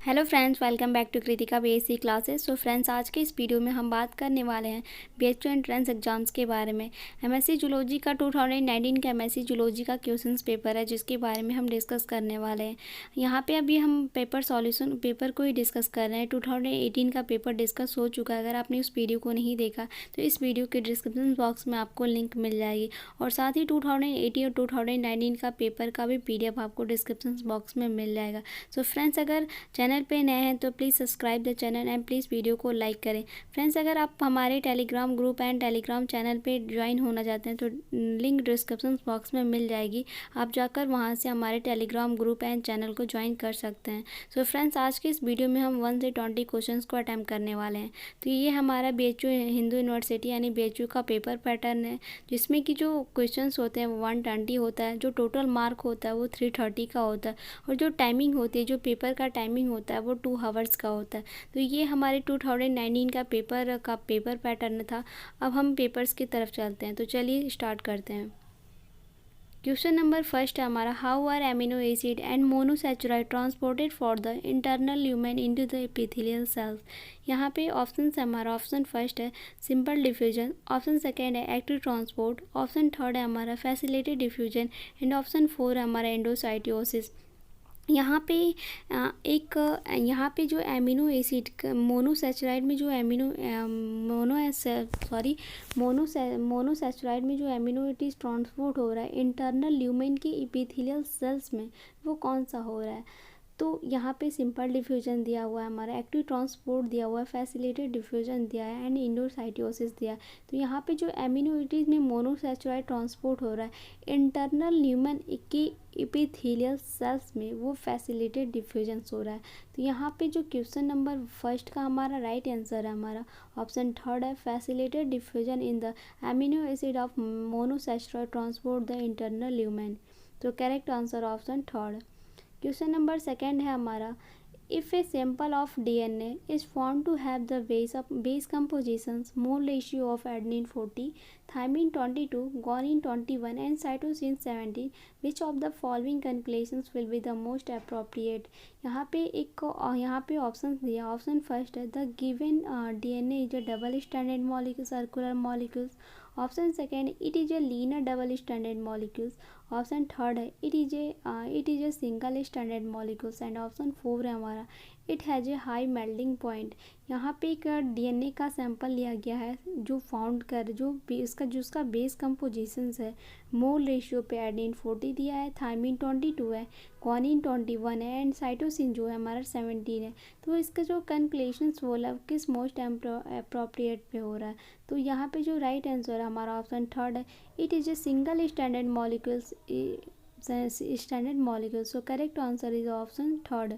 Hello friends, welcome back to Kritika BSc classes. So friends, आज के इस वीडियो में हम बात करने वाले हैं बीएचयू एंट्रेंस एग्जाम्स के बारे में। एमएससी जूलॉजी का 2019 का एमएससी जूलॉजी का क्वेश्चंस पेपर है, जिसके बारे में हम डिस्कस करने वाले हैं। यहाँ पे अभी हम पेपर को ही डिस्कस कर रहे हैं। 2018 का पेपर डिस्कस हो चुका है। अगर आपने उस वीडियो को नहीं देखा तो इस वीडियो के डिस्क्रिप्शन बॉक्स में आपको लिंक मिल जाएगी, और साथ ही 2018 और 2019 का पेपर का भी PDF आपको डिस्क्रिप्शन बॉक्स में मिल जाएगा। सो फ्रेंड्स, अगर चैनल पे नए हैं तो please subscribe the channel and please video को लाइक करें। फ्रेंड्स, अगर आप हमारे Telegram group and Telegram channel पे ज्वाइन होना चाहते हैं तो लिंक डिस्क्रिप्शन बॉक्स में मिल जाएगी। आप जाकर वहां से हमारे टेलीग्राम ग्रुप एंड चैनल को ज्वाइन कर सकते हैं। सो फ्रेंड्स, आज के इस वीडियो में हम 1 से 20 क्वेश्चन को अटैम्प्ट करने वाले हैं। तो ये हमारा बीएचयू हिंदू यूनिवर्सिटी यानी बीएचयू का पेपर पैटर्न है, जिसमें कि जो क्वेश्चन होते हैं वो 120 होता है, जो टोटल मार्क होता है वो 330 का होता है, और जो टाइमिंग होती है, जो पेपर का टाइमिंग होता है वो 2 आवर्स का होता है। तो ये हमारे 2019 का पेपर पैटर्न था। अब हम पेपर्स की तरफ चलते हैं, तो चलिए स्टार्ट करते हैं। क्वेश्चन नंबर फर्स्ट है हमारा, how are amino acid and monosaccharide transported for the internal lumen into the epithelial cells. यहाँ पे ऑप्शन है हमारा, ऑप्शन फर्स्ट है सिंपल डिफ्यूजन, ऑप्शन सेकेंड है एक्टिव ट्रांसपोर्ट, ऑप्शन थर्ड है हमारा फैसिलिटेड डिफ्यूजन, एंड ऑप्शन 4 है हमारा एंडोसाइटोसिस। यहाँ पे यहाँ पे जो एमिनो एसिड मोनोसैचुराइड में जो मोनोसैचुराइड में जो एमिनो एसिड ट्रांसपोर्ट हो रहा है इंटरनल ल्यूमेन के एपिथेलियल सेल्स में, वो कौन सा हो रहा है। तो यहाँ पे सिंपल डिफ्यूजन दिया हुआ है हमारा, एक्टिव ट्रांसपोर्ट दिया हुआ है, फैसिलिटेड डिफ्यूजन दिया है, एंड इंडोसाइटोसिस दिया है। तो यहाँ पे जो एमिनो एसिड में मोनोसैचुराइड ट्रांसपोर्ट हो रहा है इंटरनल ल्यूमेन की एपिथेलियल सेल्स में, वो फैसिलिटेड डिफ्यूजन हो रहा है। तो यहाँ पे जो क्वेश्चन नंबर फर्स्ट का हमारा राइट आंसर है हमारा ऑप्शन थर्ड है, facilitated diffusion in the amino acid of monosaccharide transport the internal lumen. तो correct answer option third. Question number second है हमारा, if a sample of DNA is found to have the base compositions mole ratio of adenine 40, thymine 22, guanine 21 and cytosine 17, which of the following conclusions will be the most appropriate. यहाँ पे option दिया, option first है the given DNA is a double standard molecule circular molecules, option second it is a linear double standard molecules, option third है it is a single standard molecules, and option 4 है हमारा it has a high melting point. यहाँ पे एक DNA का sample लिया गया है जो फाउंड कर जो उसका बेस कंपोजिशंस है, मोल रेशियो पे एडेनिन 40 दिया है, थाइमिन 22 है, guanine 21 है, एंड साइटोसिन जो है हमारा 17 है। तो इसका जो कंक्लूजन्स बोला किस मोस्ट अप्रोप्रिएट पे हो रहा है। तो यहाँ पे जो राइट आंसर है हमारा ऑप्शन थर्ड है, it is a single standard molecules. So correct answer is option third.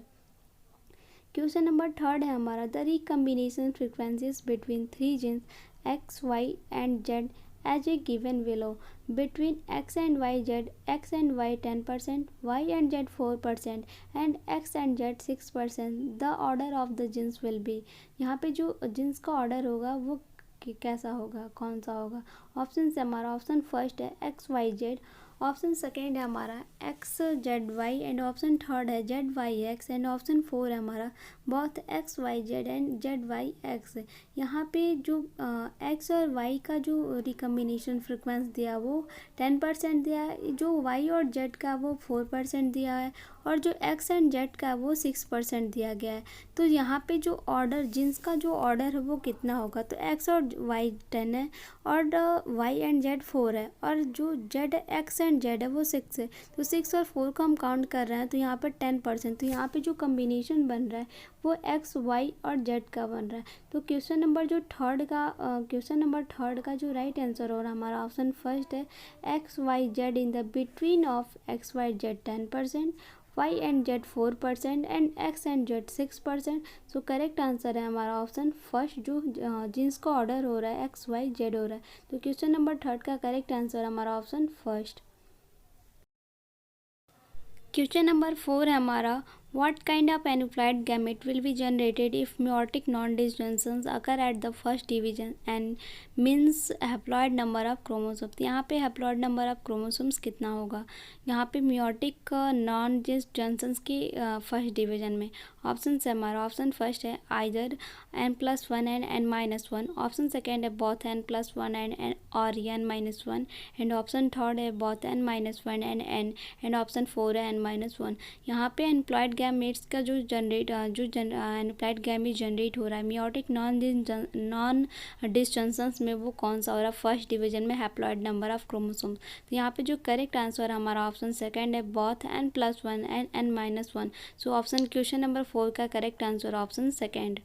Question number third है हमारा, the recombination frequencies between 3 genes X Y and Z as a given below, between X and Y Z, X and Y 10%, Y and Z 4% and X and Z 6%, the order of the genes will be. यहाँ पे जो genes का order होगा वो कैसा होगा, कौन सा होगा। ऑप्शन से हमारा ऑप्शन फर्स्ट है X Y Z, option second है हमारा X Z Y, and option third है Z Y X, and option 4 है हमारा both X Y Z and Z Y X. यहाँ पे जो एक्स और वाई का जो रिकम्बिनेशन फ्रिक्वेंस दिया वो 10% दिया है, जो वाई और जेड का वो 4% दिया है, और जो एक्स एंड जेड का वो 6% दिया गया है। तो यहाँ पे जो ऑर्डर जीन्स का जो ऑर्डर है वो कितना होगा, तो एक्स और वाई 10 है, और वाई एंड जेड 4 है, और जो जेड एक्स एंड जेड है वो 6 है। तो 6 और 4 को हम काउंट कर रहे हैं, तो यहाँ पर 10%। तो यहाँ पे जो कम्बिनेशन बन रहा है वो एक्स वाई और जेड का बन रहा है। तो क्वेश्चन नंबर थर्ड का जो राइट आंसर हो रहा है हमारा ऑप्शन फर्स्ट है X Y Z in the between of X Y Z 10%, Y and Z 4% and X and Z 6%। So correct answer है हमारा ऑप्शन फर्स्ट, जो जीन्स का ऑर्डर हो रहा है एक्स वाई जेड हो रहा है। तो क्वेश्चन नंबर थर्ड का करेक्ट आंसर हमारा ऑप्शन फर्स्ट। क्वेश्चन नंबर 4 है हमारा, What kind of aneuploid gamete will be generated if meiotic non-disjunctions occur at the first division and means haploid number of chromosomes? यहाँ पे haploid number of chromosomes कितना होगा यहाँ पे meiotic non-disjunctions की first division में? ऑप्शन से हमारा ऑप्शन फर्स्ट है either n+1 and n-1, option second है बोथ n+1 एंड और n-1 एंड ऑप्शन थर्ड है both n-1 and n and option four है n-1। यहाँ पे एनप्लॉयड गैमेट्स का जो एनप्लॉयड गैमेट जनरेट हो रहा है मियोटिक नॉन डिस्जंक्शंस में, वो कौन सा हो रहा है? फर्स्ट डिवीजन में हैप्लॉयड नंबर ऑफ क्रोमोसोम्स। तो यहाँ पे जो करेक्ट आंसर हमारा ऑप्शन सेकंड है both n+1 and n-1। So option question number 4 का correct answer option second.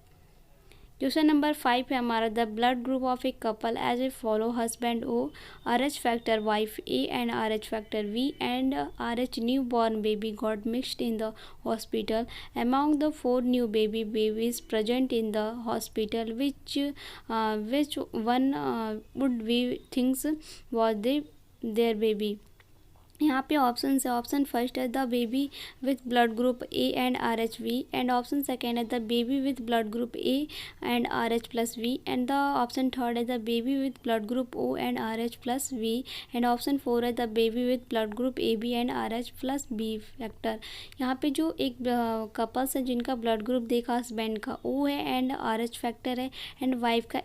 Question number 5 है हमारा the blood group of a couple as a follow husband O RH factor wife A and RH factor V and RH new born baby got mixed in the hospital among the 4 new babies present in the hospital which one would we thinks was there baby? यहाँ पे option है option first है the baby with blood group A and RH-V and option second है the baby with blood group A and RH+V and the option third है the baby with blood group O and RH+V and option four है the baby with blood group AB and RH+B factor. यहाँ पे जो एक couples है जिनका blood group देखा husband का O है एंड RH फैक्टर है एंड वाइफ का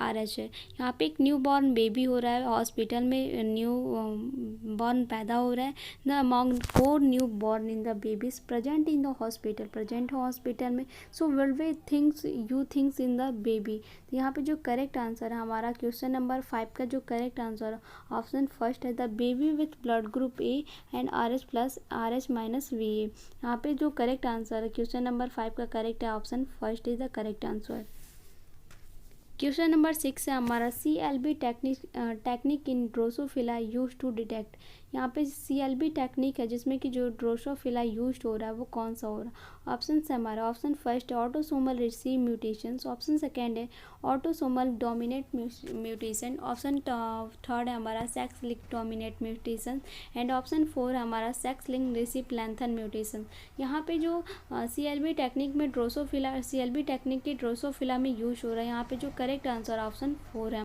RH है। यहाँ पे एक न्यू बॉर्न बेबी हो रहा है हॉस्पिटल में, न्यू बॉर्न पैदा हो रहा है। The amount 4 new born in the babies present in the hospital, present हो हॉस्पिटल में। So will we thinks you thinks in the baby? तो यहाँ पे जो करेक्ट आंसर है हमारा क्वेश्चन नंबर 5 का जो करेक्ट आंसर है ऑप्शन फर्स्ट है the baby with blood group A and RH+V। यहाँ पे जो करेक्ट आंसर है क्वेश्चन नंबर 5 का करेक्ट है option first is the correct answer. Question number 6 है हमारा CLB technique in Drosophila use to detect. यहाँ पे CLB टेक्निक है जिसमें कि जो ड्रोसोफिला यूज हो रहा है वो कौन सा हो रहा है? ऑप्शन से हमारा ऑप्शन फर्स्ट है autosomal receive mutations, option second है autosomal dominate mutation, option third है हमारा sex link dominate mutation and option four है हमारा sex link receive lethal mutation. यहाँ पे जो CLB टेक्निक में CLB टेक्निक की ड्रोसोफिला में यूज हो रहा है, यहाँ पे जो करेक्ट आंसर ऑप्शन फोर है।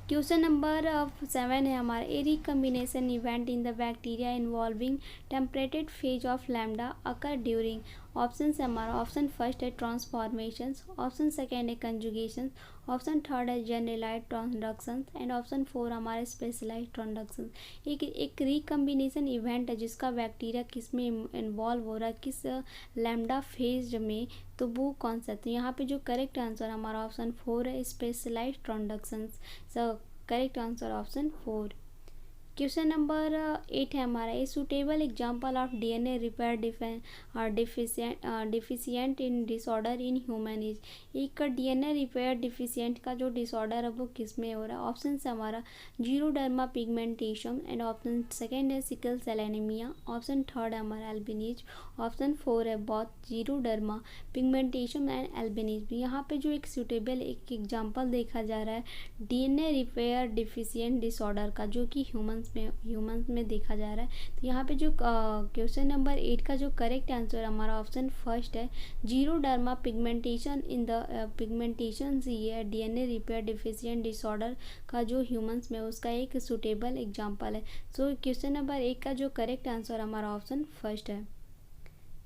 क्वेश्चन नंबर 7 है हमारा a recombination event in the bacteria involving टेम्परेटेड phase of lambda occur during. Option से हमारा ऑप्शन फर्स्ट है ट्रांसफॉर्मेशंस, ऑप्शन सेकेंड है कंजुगेशन, ऑप्शन थर्ड है generalize transduction and option four हमारे specialize transduction. एक रिकम्बिनेशन इवेंट है जिसका बैक्टीरिया किस में इन्वॉल्व हो रहा है, किस लैम्डा फेज में, तो वो कौन सा? तो यहाँ पे जो करेक्ट आंसर हमारा ऑप्शन फोर है specialize transduction. So correct answer option four. Question number 8 है हमारा a suitable example of DNA repair deficient in disorder in human is. एक DNA रिपेयर डिफिशियंट का जो डिसऑर्डर है वो किस में हो रहा है? ऑप्शन से हमारा xeroderma pigmentation and option second है sickle cell anaemia, option third है हमारा एल्बिनिज, ऑप्शन फोर है both xeroderma pigmentation and albinism. यहाँ पे जो एक सुटेबल एक एग्जाम्पल देखा जा रहा है DNA रिपेयर डिफिशियंट डिसऑर्डर का जो कि ह्यूमंस में देखा जा रहा है। तो यहाँ पे जो क्वेश्चन नंबर 8 का जो करेक्ट आंसर हमारा ऑप्शन फर्स्ट है जीरोडर्मा पिगमेंटेशन इन द पिगमेंटेशन ये है DNA रिपेयर डिफिशियंट डिसऑर्डर का जो ह्यूमंस में उसका एक सुटेबल एग्जाम्पल है। सो क्वेश्चन नंबर 1 का जो करेक्ट आंसर हमारा ऑप्शन फर्स्ट है।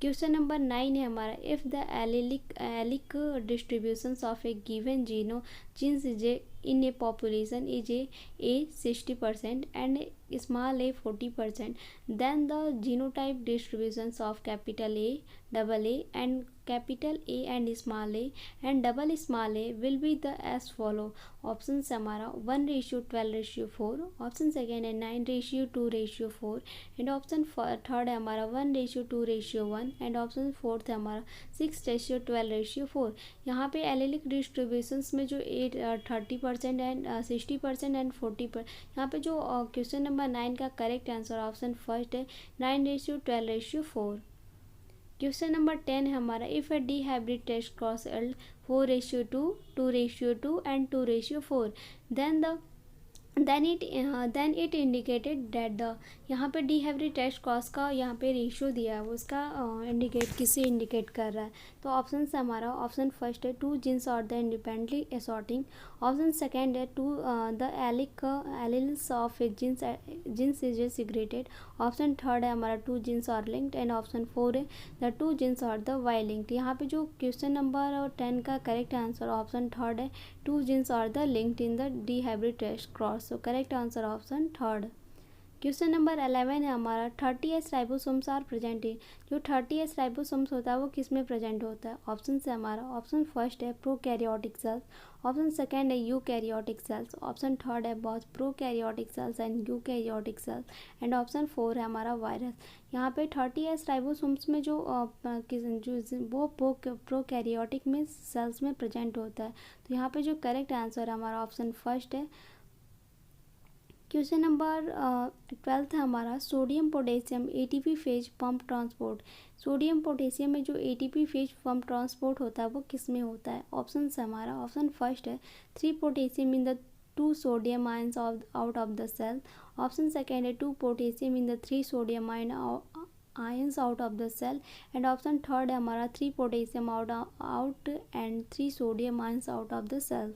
क्वेश्चन नंबर 9 है हमारा if the allelic distributions of a given genes is in a population is a 60% and small a 40%, then the genotype distributions of capital A, double A and capital A and small a and double small a will be the as follow। Option से हमारा 1:12:4, option second है 9:2:4 and option third है हमारा 1:2:1 and option fourth है हमारा 6:12:4। यहाँ पे allylic distributions में जो 30% एंड 60% एंड 40%, यहाँ पे जो क्वेश्चन नंबर 9 का करेक्ट आंसर ऑप्शन फर्स्ट है 9:12:4। क्वेश्चन नंबर 10 है हमारा if a dihybrid test cross yield 4:2, 2:2 and 2:4 then the then it indicated that the, यहाँ पे डी हैवरी टेस्ट कॉस्ट का यहाँ पे रेशियो दिया है, वो उसका इंडिकेट किसे इंडिकेट कर रहा है। तो ऑप्शन से हमारा ऑप्शन फर्स्ट है 2 जीन्स और the independently assorting. Option second है 2 the alleles of genes is segregated. Option third है हमारा 2 genes are linked and option 4 है the 2 genes are the Y linked. यहाँ पे जो क्वेश्चन नंबर 10 का करेक्ट आंसर ऑप्शन थर्ड है 2 genes are the linked in the dihybrid test cross. So correct answer option third. Question number 11 है हमारा 30s ribosomes are present in. जो 30s ribosomes होता है वो किस में प्रेजेंट होता है। ऑप्शन से हमारा ऑप्शन फर्स्ट है प्रोकैरियोटिक सेल्स, ऑप्शन सेकंड है यूकैरियोटिक सेल्स, ऑप्शन थर्ड है both prokaryotic cells and eukaryotic cells and option 4 है हमारा वायरस। यहाँ पे 30s राइबोसोम्स में जो वो प्रोकैरियोटिक में सेल्स में प्रेजेंट होता है। तो यहाँ पे जो करेक्ट आंसर है हमारा ऑप्शन फर्स्ट है। क्वेश्चन नंबर 12 है हमारा sodium potassium ATP phase pump transport. Sodium potassium में जो एटीपी फेज पंप ट्रांसपोर्ट होता है वो किस में होता है। ऑप्शन से हमारा ऑप्शन फर्स्ट है 3 potassium in the 2 sodium ions out of the cell. Option second है 2 potassium in the 3 sodium ions out of the cell and option third है हमारा 3 potassium out and 3 sodium ions out of the cell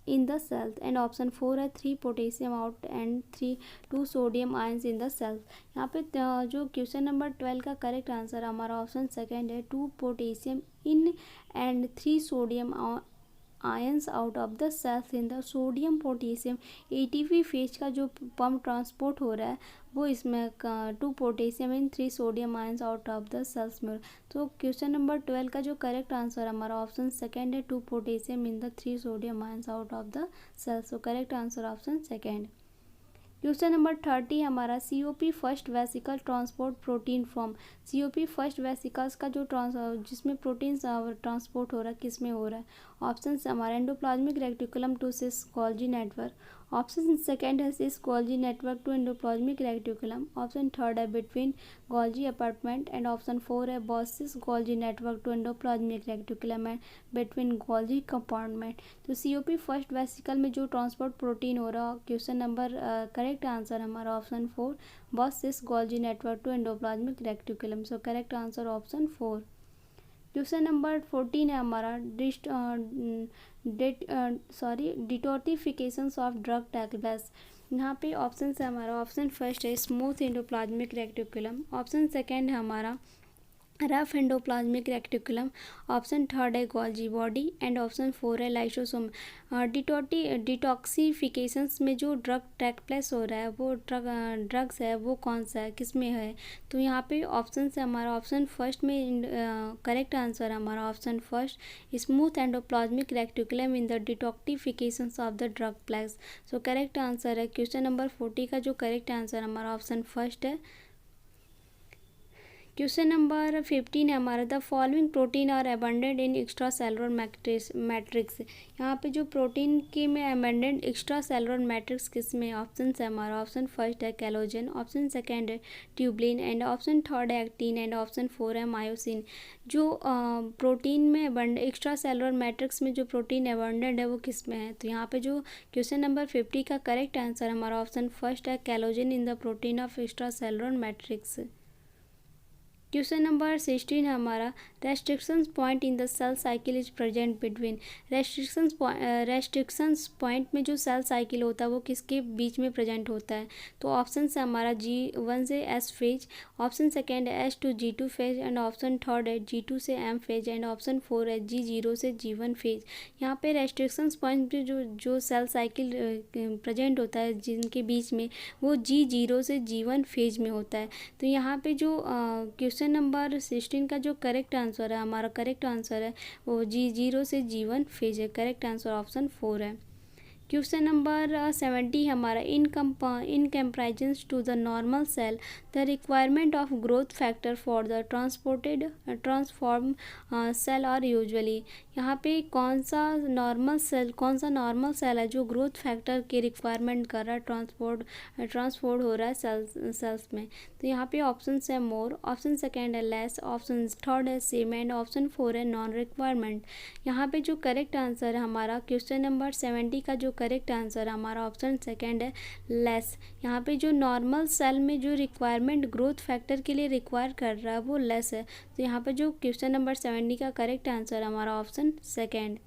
in the cells and option 4 है 3 potassium out and 2 sodium ions in the cells। यहाँ पे जो question number 12 का correct answer हमारा option second है 2 potassium in and 3 sodium ions out of the cells in the sodium potassium ATP phase का जो pump transport हो रहा है वो इसमें 2 potassium in 3 sodium ions out of the cells में। तो क्वेश्चन नंबर 12 का जो करेक्ट आंसर हमारा ऑप्शन सेकेंड है 2 potassium in the 3 sodium ions out of the cells. तो correct answer option second. Question number 30 हमारा COP first vesicle transport protein from. COP first vesicles का जो जिसमें प्रोटीन ट्रांसपोर्ट हो रहा है किस में हो रहा है। ऑप्शन हमारा endoplasmic reticulum to cis Golgi network, option second है cis Golgi network to endoplasmic reticulum, option third है between Golgi apartment and option 4 है both cis Golgi network to endoplasmic reticulum and between Golgi compartment. तो COP first vesicle में जो transport protein हो रहा question number correct answer हमारा option 4 both cis Golgi network to endoplasmic reticulum. So correct answer option 4। Question number 14 है हमारा डिटॉर्टिफिकेशन of drug टैकलेस। यहाँ पे ऑप्शन है हमारा ऑप्शन फर्स्ट है smooth endoplasmic reticulum, option second है हमारा rough endoplasmic reticulum, option third है गोल्जी बॉडी एंड ऑप्शन 4 है लाइसोसोम। डिटॉक्सिफिकेशंस में जो ड्रग टेक प्लेस हो रहा है वो ड्रग्स है वो कौन सा है किस में है। तो यहाँ पे ऑप्शन से हमारा ऑप्शन फर्स्ट में करेक्ट आंसर हमारा option first smooth endoplasmic reticulum in the detoxifications of the drug place. So correct answer है क्वेश्चन नंबर 40 का जो करेक्ट आंसर हमारा ऑप्शन फर्स्ट है। क्वेश्चन नंबर 15 है हमारा the following protein are abundant in extra cellular matrix. यहाँ पे जो प्रोटीन की में अबंडेंट एक्स्ट्रा सेलुलर मैट्रिक्स किस में। ऑप्शन है हमारा ऑप्शन फर्स्ट है कैलोजन, ऑप्शन सेकेंड है ट्यूबलिन एंड ऑप्शन थर्ड है एक्टिन एंड ऑप्शन 4 है मायोसिन। जो प्रोटीन में एक्स्ट्रा सेलुलर मैट्रिक्स में जो प्रोटीन अबंडेंट है वो किस में है। तो यहाँ पे जो क्वेश्चन नंबर 50 का करेक्ट आंसर हमारा ऑप्शन फर्स्ट है collagen in the protein of extra cellular matrix. Question number 16 है हमारा restrictions point in the cell cycle is present between. Restrictions point में जो सेल साइकिल होता है वो किसके बीच में प्रेजेंट होता है। तो ऑप्शन है हमारा G1 से S फेज, ऑप्शन सेकेंड है S to G2 phase and option third है G2 से M फेज एंड ऑप्शन 4 है G0 से G1 फेज। यहाँ पे रेस्ट्रिक्शंस पॉइंट पे जो सेल साइकिल प्रेजेंट होता है जिनके बीच में वो G0 से G1 फेज में होता है। तो यहाँ पे जो क्वेश्चन नंबर 16 का जो करेक्ट आंसर है हमारा करेक्ट आंसर है वो G0 से G1 फेज है। करेक्ट आंसर ऑप्शन 4 है। क्वेश्चन नंबर 70 हमारा in comparison to the normal cell the requirement of growth factor for the transform cell are usually. यहाँ पे कौन सा नॉर्मल सेल है जो ग्रोथ फैक्टर के रिक्वायरमेंट कर रहा है ट्रांसपोर्ट हो रहा है सेल्स में। तो यहाँ पे ऑप्शन है मोर, ऑप्शन सेकेंड है लेस, ऑप्शन थर्ड है सेम एंड ऑप्शन 4 है नॉन रिक्वायरमेंट। यहाँ पे जो करेक्ट आंसर है हमारा क्वेश्चन नंबर 70 का जो करेक्ट आंसर हमारा ऑप्शन सेकेंड है लेस। यहाँ पे जो नॉर्मल सेल में जो रिक्वायरमेंट ग्रोथ फैक्टर के लिए रिक्वायर कर रहा है वो लेस है। तो यहाँ पे जो क्वेश्चन नंबर 70 का करेक्ट आंसर हमारा ऑप्शन सेकेंड।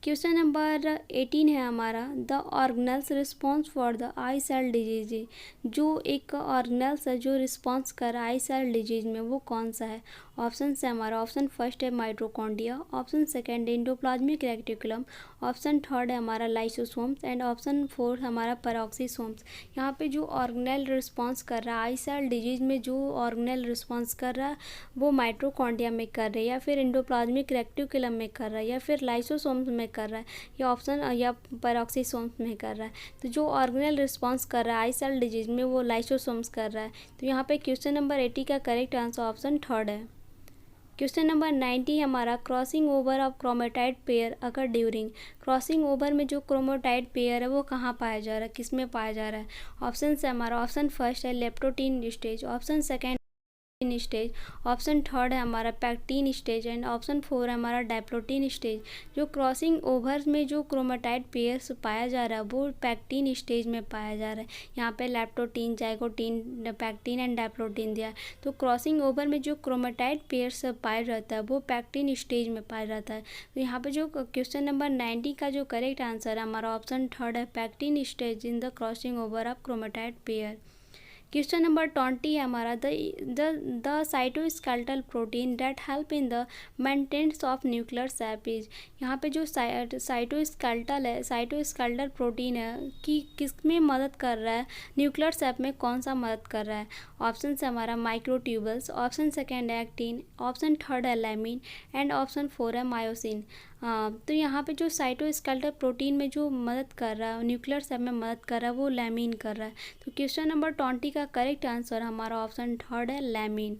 क्वेश्चन नंबर 18 है हमारा the organelles response for the I cell disease. जो एक ऑर्गेनेल्स है जो रिस्पॉन्स कर रहा है आई सेल डिजीज में वो कौन सा है। ऑप्शन है हमारा ऑप्शन फर्स्ट है mitochondria, option second endoplasmic reticulum, option third है हमारा लाइसोसोम्स एंड ऑप्शन फोर्थ हमारा पेरोक्सीसोम्स। यहाँ पे जो ऑर्गेनेल रिस्पॉन्स कर रहा है आई सेल डिजीज में जो ऑर्गेनेल रिस्पॉन्स कर रहा है वो माइटोकॉन्ड्रिया में कर रहा है या फिर एंडोप्लाज्मिक रेटिकुलम में कर रहा है या फिर लाइसोसोम्स में कर रहा है या ऑप्शन या पेरोक्सीसोम्स में कर रहा है। तो जो ऑर्गेनेल रिस्पॉन्स कर रहा है आई सेल डिजीज में वो लाइसोसोम्स कर रहा है। तो यहाँ पे क्वेश्चन नंबर 80 का करेक्ट आंसर ऑप्शन थर्ड है। क्वेश्चन नंबर 90 हमारा crossing over of chromatid pair अगर ड्यूरिंग। क्रॉसिंग ओवर में जो क्रोमेटाइड पेयर है वो कहाँ पाया जा रहा है, किस में पाया जा रहा है। ऑप्शन है हमारा ऑप्शन फर्स्ट है leptotene stage, option second stage, option third है हमारा pectin stage and option four है हमारा डायप्लोटीन स्टेज। जो क्रॉसिंग ओवर में जो क्रोमेटाइड पेयर्स पाया जा रहा है वो पैक्टीन स्टेज में पाया जा रहा है। यहाँ पे लैप्टोटीन, जाइगोटीन, पैक्टीन एंड डायप्लोटीन दिया है। तो क्रॉसिंग ओवर में जो क्रोमेटाइड पेयर्स पाया जाता है वो पैक्टीन स्टेज में पाया जाता है। तो यहाँ पे जो क्वेश्चन नंबर 90 का जो करेक्ट आंसर है हमारा ऑप्शन थर्ड है pachytene stage in the crossing over of chromatid pair. Question number 20 है हमारा the cytoskeletal protein that help in the maintenance of nuclear shape. यहाँ पे जो साइटोस्केलेटल है, साइटोस्केलेटल प्रोटीन है कि किस में मदद कर रहा है, न्यूक्लियर सैप में कौन सा मदद कर रहा है। ऑप्शन है हमारा माइक्रोट्यूबल्स, ऑप्शन सेकेंड है एक्टिन, ऑप्शन थर्ड है लैमिन एंड ऑप्शन फोर है मायोसिन। तो यहाँ पे जो साइटोस्केलेटल प्रोटीन में जो मदद कर रहा है, न्यूक्लियर सेल में मदद कर रहा है वो लैमिन कर रहा है। तो क्वेश्चन नंबर 20 का करेक्ट आंसर हमारा ऑप्शन थर्ड है लैमिन।